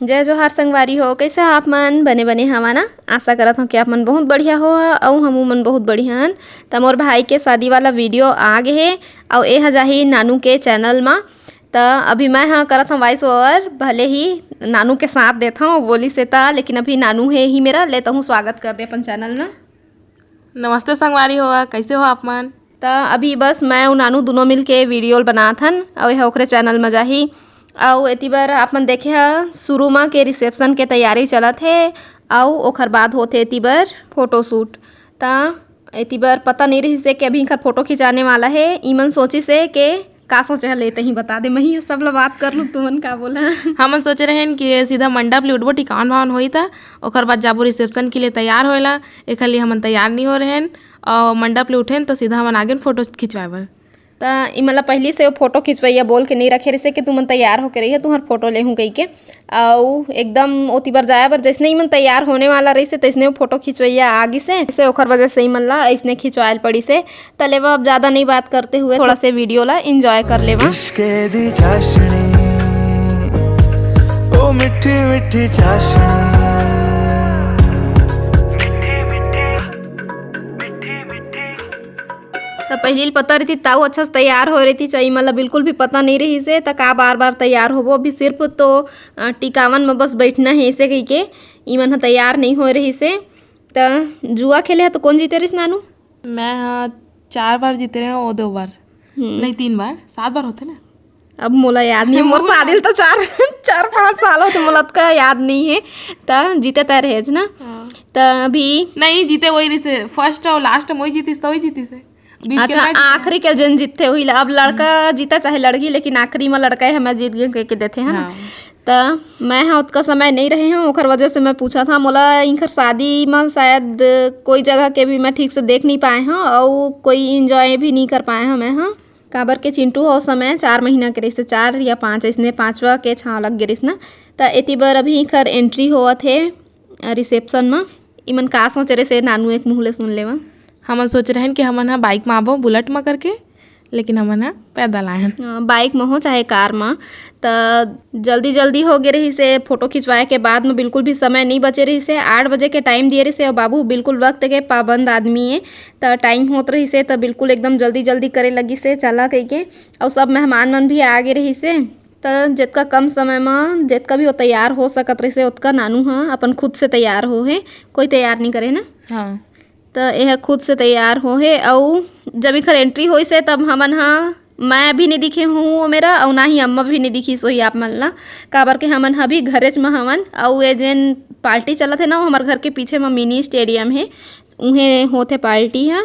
जय जोहार संगवारी हो, कैसे हो आप मन? बने बने हवा ना। आशा करत हूँ कि आप मन बहुत बढ़िया हो और हमू मन बहुत बढ़िया हन। त मोर भाई के शादी वाला वीडियो आ गे हे और ए ह जाही नानू के चैनल मा। त अभी मैं हाँ करत हूँ वॉइस ओवर, भले ही नानू के साथ देता हूँ बोली से ता, लेकिन अभी नानू है ही मेरा, लेता हूँ स्वागत कर दे अपन चैनल में। नमस्ते संगवारी हो, कैसे हो आप मन? त अभी बस मैं और नानू दोनों मिल के वीडियो बनात हन और यह ओकरे चैनल में जाही। और एती बार आप मन देखे ह शुरू में के रिसेप्शन के तैयारी चलत है और ओखर बाद होथे एती बार फोटोशूट। त एती बार पता नहीं रही से कि अभी इनका फोटो खिंचाने वाला है। ईमन सोची से के का सोचे लेते ही बता दे, मैं ही सब ला बात कर लूँ, तुमन का बोला। हमन सोचे रहेन कि सीधा मंडप ले उठबो, टिकावन वावन होई था, ओकर बाद जाबो रिसेप्शन के लिए तैयार होएला। एखर लिए हमन तैयार नहीं हो रहेन और मंडप ले उठेन तो सीधा हमन आगे फोटो खिंचवाए बर। त इमला पहली से फोटो खिंचवैया बोल के नहीं रखे रही कि तुमन तैयार होके रही है, तुम्हार फोटो लेहूँ कही के। और एकदम ओती बार जाए बर जैसने ही मन तैयार होने वाला रही से तैसने वो फोटो खिंचवैया आगे से ओखर वजह से ही मन ला ऐसने खिंचवायल पड़ी से। तलेवा अब ज़्यादा नहीं बात करते हुए थोड़ा से वीडियो ला इंजॉय कर लेवा। ओ मिठी मिठी चाशनी। तो पहली पता रही थी ताऊ अच्छा से तैयार हो रही थी, चाहिए मतलब बिल्कुल भी पता नहीं रही से तक आ बार बार तैयार होबो। अभी सिर्फ तो टिकावन में बस बैठना है ऐसे कही के ईमन तैयार नहीं हो रही से। तो जुआ खेले है तो कौन जीते रही नानू? मैं हाँ 4 बार जीते रहे और 2 बार नहीं 3 बार 7 बार होते ना। अब मोला याद नहीं, मोर शादी तो 4-5 साल होते, मोला का याद नहीं है। तो जीते तय रहे ना। तो अभी नहीं जीते वही रही से, फर्स्ट और लास्ट में वही जीतीस तो वही जीती से। अच्छा आखिरी के जन जीते हुई अब लड़का जीता चाहे लड़की, लेकिन आखिरी में लड़का है हमें जीत गए के देते हैं ना। तो मैं हाँ उतना समय नहीं रहे हैं, ओखर वजह से मैं पूछा था। मोला इनकर शादी में शायद कोई जगह के भी मैं ठीक से देख नहीं पाए हैं और कोई इंजॉय भी नहीं कर पाए हैं मैं। हाँ काबर के चिंटू हो समय 4 महीना के रही से, 4 या 5 इसने 5वां के छाँव लग गए ना। तो एती बार अभी इनकर एंट्री हुआ थे रिसेप्शन में। इमन का सोच रहे से नानू एक मुँह ले सुन लेवा। हमन सोच रहे हैं कि हमन हाँ बाइक में आबो बुलेट में करके, लेकिन हमन हाँ पैदल आए हैं। बाइक में हो चाहे कार में। तो जल्दी जल्दी हो गए रही से फोटो खिंचवाए के बाद में बिल्कुल भी समय नहीं बचे रही से। 8 बजे के टाइम दिए रही से और बाबू बिल्कुल वक्त के पाबंद आदमी है। तो टाइम होत रही से तो बिल्कुल एकदम जल्दी जल्दी करे लगी से चला कही के। और सब मेहमान मन भी आ गए रही से। तो जितना कम समय में जितना भी वो तैयार हो सकत रही से उतना नानू हाँ अपन खुद से तैयार हो है, कोई तैयार नहीं करे ना। हाँ तो यह खुद से तैयार हो है। और जब इखर एंट्री हुई से तब हमन हाँ मैं भी नहीं दिखे हूँ वो मेरा, और ना ही अम्मा भी नहीं दिखी सोही आप मन ला। काबर के हमन अभी घरेज में हमन और ये जेन पार्टी चलत है ना वो हमारे घर के पीछे में मिनी स्टेडियम है, उहें होते पार्टी है।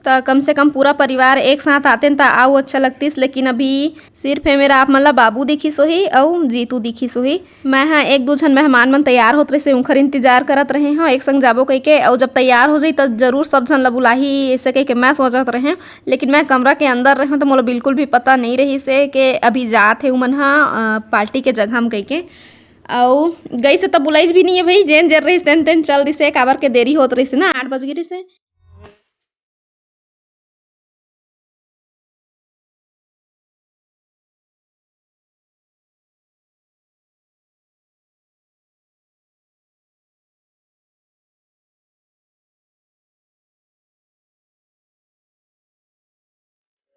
तो कम से कम पूरा परिवार एक साथ आते न तो आओ अच्छा लगतीस। लेकिन अभी सिर्फ है मेरा आप मन ला बाबू दिखी सोही और जीतू दिखी सोही। मैं हाँ 1-2 जन मेहमान मन तैयार होत रहे से उनकर इंतजार करत रहे हैं एक संग जाबो कही के। और जब तैयार हो जाई तो जरूर सब जन ला बुलाही ऐसे कही के मैं सोचत रहे। लेकिन मैं कमरा के अंदर रहे तो मोला बिल्कुल भी पता नहीं रही से कि अभी जात है उमन हाँ पार्टी के जगह में कही के। और गई से तब बुलाईस भी नहीं है भाई, जेन जर रही तेन तेन चल दी से। काबर के देरी होत रही से ना, 8 बज गई से।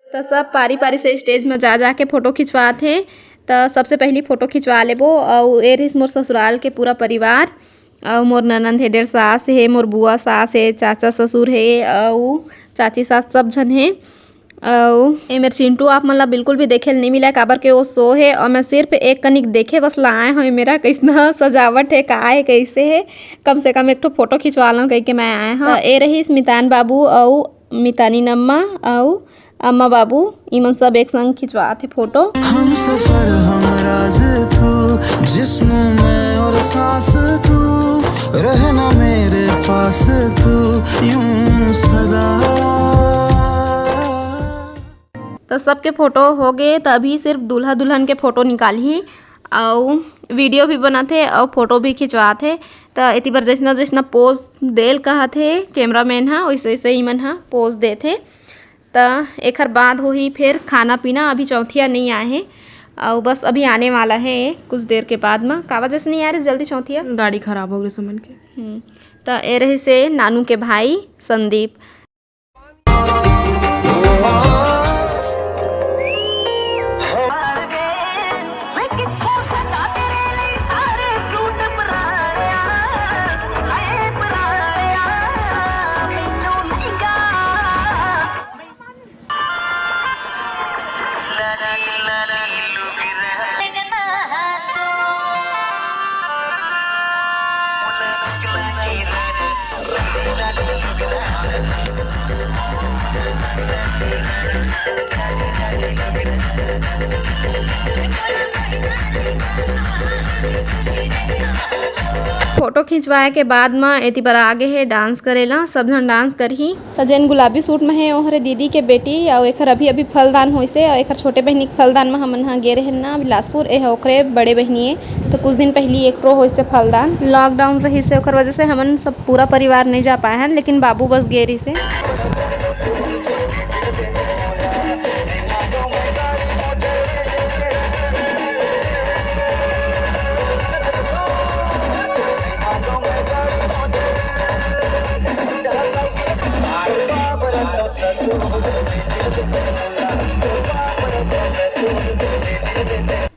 तो सब पारी पारी से स्टेज में जा जाके फ़ोटो खिंचवात हैं। तो सबसे पहली फ़ोटो खिंचवा लेबो। और ए रहिस मोर ससुराल के पूरा परिवार। और मोर ननद है, 1.5 सास है, मोर बुआ सास है, चाचा ससुर है और चाची सास सब जन है। और ये मेरे चिंटू आप मतलब बिल्कुल भी देखे नहीं मिला, काबर के वो सो है। और मैं सिर्फ एक कनिक देखे बस लाए हो मेरा कैसा सजावट है, का है कैसे है। कम से कम एक तो फोटो खिंचवा लो कह के मैं आए हाँ। ए रही स्मितान बाबू और मितानी नम्मा और अम्मा बाबू, इमन सब एक संग खिंचवाते फोटो। हम सफर हम राज तू, जिस्म में और सांस तू, रहना मेरे पास तू यूं सदा। तो सबके फ़ोटो हो गए। तो अभी सिर्फ दूल्हा दुल्हन के फ़ोटो निकाली और वीडियो भी बनाते और फ़ोटो भी खिंचवाते। तो इतनी बार जैसना जैसना पोज देल कहा थे कैमरा मैन हाँ वैसे वैसे ही मन हाँ पोज देते। तो एक बाद हो ही फिर खाना पीना। अभी चौथिया नहीं आए हैं और बस अभी आने वाला है कुछ देर के बाद में। का वजह से नहीं आ रही जल्दी चौथिया? गाड़ी खराब हो गई सुमन के। तो ए रही से नानू के भाई संदीप। फोटो खिंचवाए के बाद में एती पर आगे है डांस करेला, सब जन डांस करही। तो जन गुलाबी सूट में है ओहरे दीदी के बेटी और एकर अभी फलदान होइसे और एकर छोटे बहनी के फलदान में हमन हाँ गे रहे ना बिलासपुर। ए ओकरे बड़े बहनी है तो कुछ दिन पहले एकरो होइसे फलदान। लॉकडाउन रही से ओकर वजह से हमन सब पूरा परिवार नहीं जा पाए हैं, लेकिन बाबू बस गे रही से।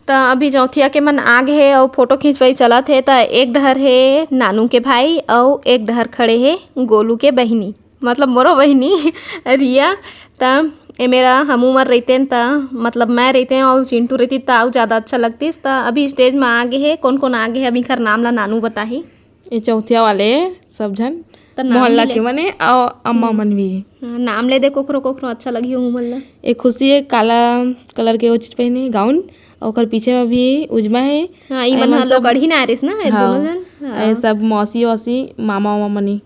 तो अभी चौथिया के मन आगे है और फोटो खिंचवाई चलत है। तो एक डहर है नानू के भाई और एक डहर खड़े है गोलू के बहनी, मतलब मोरो बहनी रिया। तो ये मेरा हम उमर रहते हैं तो मतलब मैं रहते हैं और चिंटू रहती तो और ज़्यादा अच्छा लगती। तो अभी स्टेज में आगे है कौन कौन आगे है अभी खर नाम ला नानू बताही। ये चौथिया वाले सब जन मोहल्ला के मने और अम्मा मन भी है। नाम ले दे कोकरो कोकरो अच्छा लगी हो मोहल्ला। एक खुशी है काला कलर के वो चीज पहने गाउन और पीछे में भी उजमा है। हाँ ई मन लोग गढ़ी ना आरिस ना ये दोनों जन। ये सब मौसी वौसी मामा वामा मनी।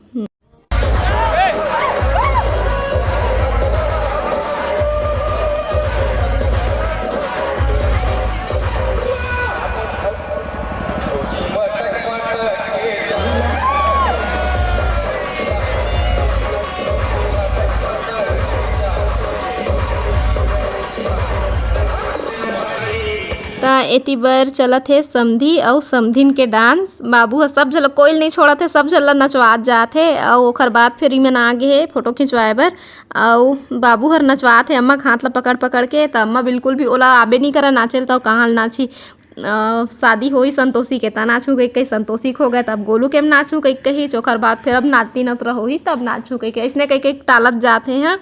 तो एती बर चलत है समधी और समधिन के डांस। बाबू ह सब झल कोई नहीं छोड़त है, सब झल नचवात जात है और ओकर बाद फिर इमन आगे है फोटो खिंचवाए बर। और बाबू हर नचवात है अम्मा हाथ ला पकड़ पकड़ के। तो अम्मा बिल्कुल भी ओला आबे नहीं करा नाचेल तो कहाँ नाची। शादी होई संतोषी के ता नाचू गई कहीं संतोषी खो गए तब गोलू के नाचू कहीं कहीं चोखर बाद फिर अब नाचती नत रहोही तब नाचू कहीं इसने कहीं कहीं टालत जाते हैं।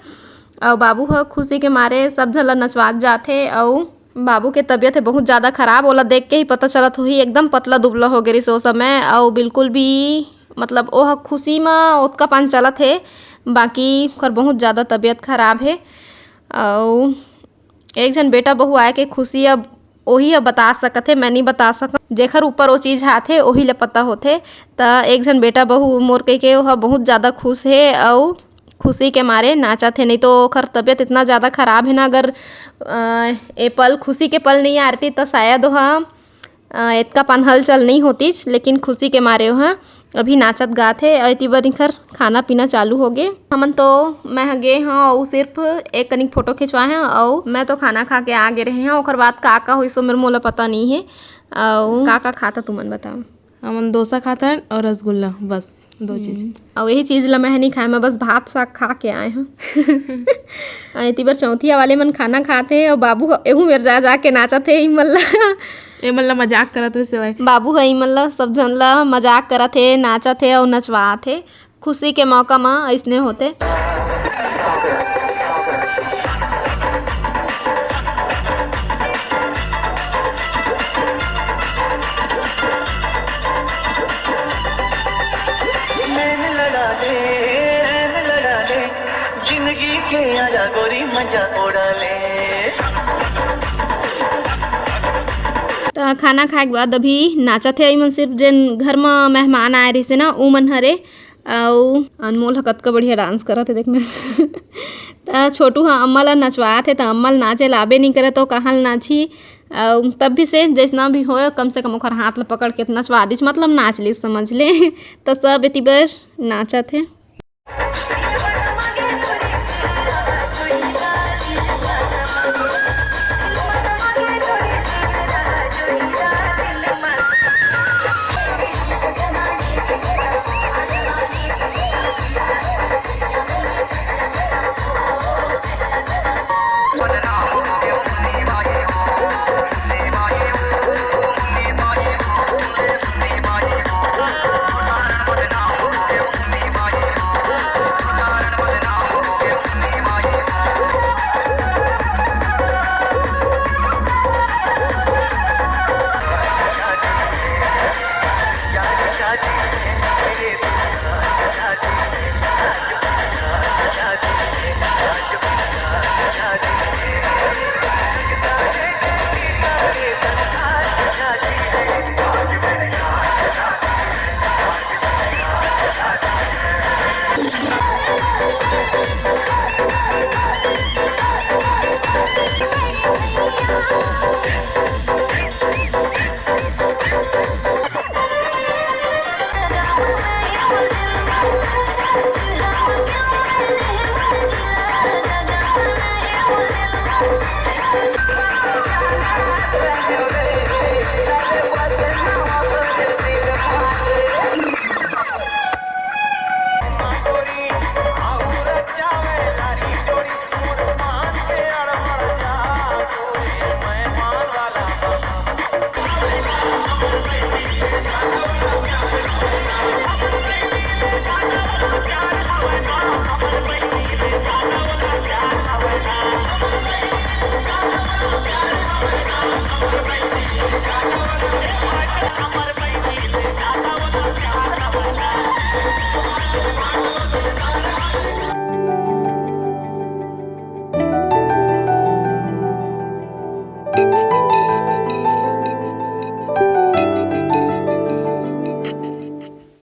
और बाबू ह खुशी के मारे सब झल नचवात जाते। और बाबू के तबीयत है बहुत ज़्यादा ख़राब, ओला देख के ही पता चलत हुई एकदम पतला दुबला हो गई सो समय। और बिल्कुल भी मतलब ओह खुशी में ओतका पान चलत है, बाकी ओकर बहुत ज़्यादा तबीयत ख़राब है। और एक जन बेटा बहू आए के खुशी अब वही अब बता सकत है, मैं नहीं बता सकत। जेखर ऊपर वो चीज़ हाथ है वही ले पता होते। तो एक जन बेटा बहू मोर कह के वह बहुत ज़्यादा खुश है और खुशी के मारे नाचा थे। नहीं तो खर तबीयत इतना ज़्यादा ख़राब है ना, अगर ए पल खुशी के पल नहीं आती तो शायद वह इतना पान हलचल नहीं होती। लेकिन खुशी के मारे वह अभी नाचत गाते और इतनी बार खर खाना पीना चालू हो गए। हमन तो मैं गे हाँ और सिर्फ एक कनिक फ़ोटो खिंचवाए हैं और मैं तो खाना खा के आगे रहे हैं। और बाद का हुई सो मेरे मोला पता नहीं है। और का खाता तुमन बताओ? हमन डोसा खाता है और रसगुल्ला, बस दो चीज़। और यही चीज़ ला मैं नहीं खाए, मैं बस भात साग खा के आए हैं। इतनी बार चौथिया वाले मन खाना खाते हैं और बाबू एहू मेर जा के नाचत है मल्ला। ए मतलब मजाक करत है सिवाय बाबू है मल्ला सब जन ला मजाक करत है, नाचत है और नचवात है। खुशी के मौका में ऐसने होते। जिंदगी के आजा गोरी मजा उड़ा ले। तो खाना खाए के बाद अभी नाचत है मन सिर्फ जन घर में मेहमान आए रही से ना ऊ मन हरे। और अनमोल कतका बढ़िया डांस करत है देखना। तो छोटू हाँ अम्मा ला नचवात है तो अम्मा नाचे लाबे नहीं करे तो कहाँ नाची। तब भी से जैसना भी हो कम से कम ओखर हाथ ला पकड़ के नचवा दी, मतलब नाच ली समझ ले। तो सब इतनी बार नाचत है।